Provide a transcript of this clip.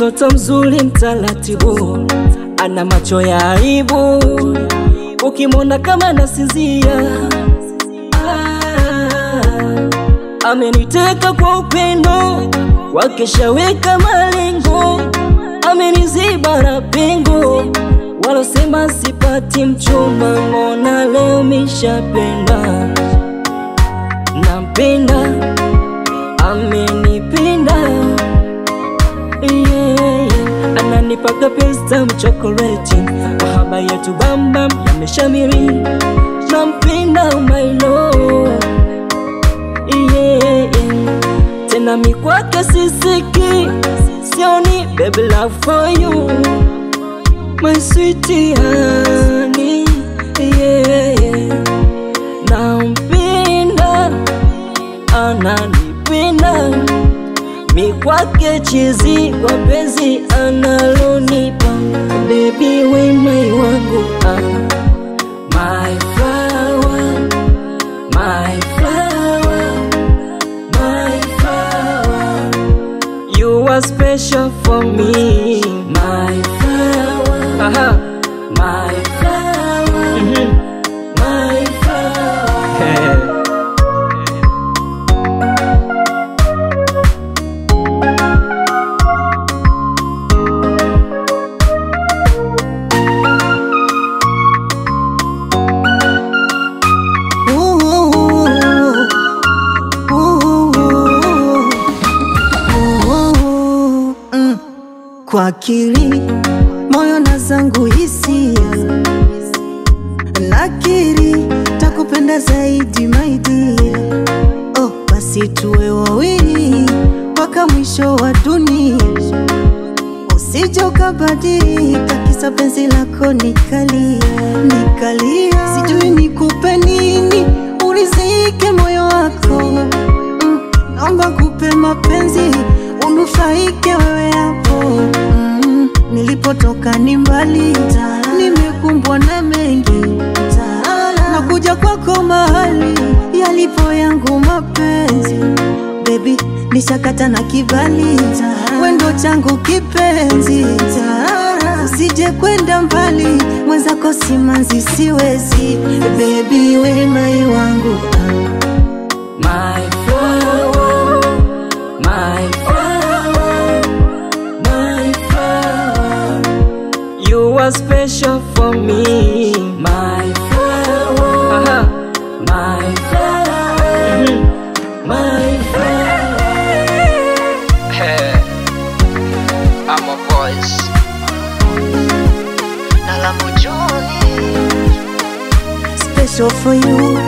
mtoto mzuri mtaratibu, ana macho ya aibu, ukimwona kama nasinzia. Ameniteka kwa upendo, kwake shaweka malengo, ameniziba na pengo, walosema sipati mchumba, mbona leo mishapenda. Nampenda, amenipenda, ananipaka pesa mchokoleti, mahaba yetu bambam yameshamiri. Nampenda my love, tena mikwake sisiki, sioni baby love for you, my sweetie honey, nampenda, ananipenda, mikwake chizi, wapenzi analonipa. Baby we my wangu, my flower, my flower, my flower, you are special for me, my flower, my flower, my flower. Kwa akili, moyo na zangu hisia, nakiri takupenda zaidi my dear. Oh, basi tuwe wawili mpaka mwisho wa dunia, usije ukabadilika kisa penzi lako nikalia, nikalia. Sijui nikupe nini urizike moyo wako, naomba kupe mapenzi unufaike wewe hapo. Nilipotoka ni mbali, nimekumbwa na mengi, nakuja kwako mahali yalipo yangu mapenzi. Baby nishakata na kibali, wendo changu kipenzi, usije kwenda mbali, mwenzako simanzi siwezi. Baby we my wangu, my flower, my flower, my flower, you are special for me, my flower, my flower, my flower. Hey, I'm a voice. special for you.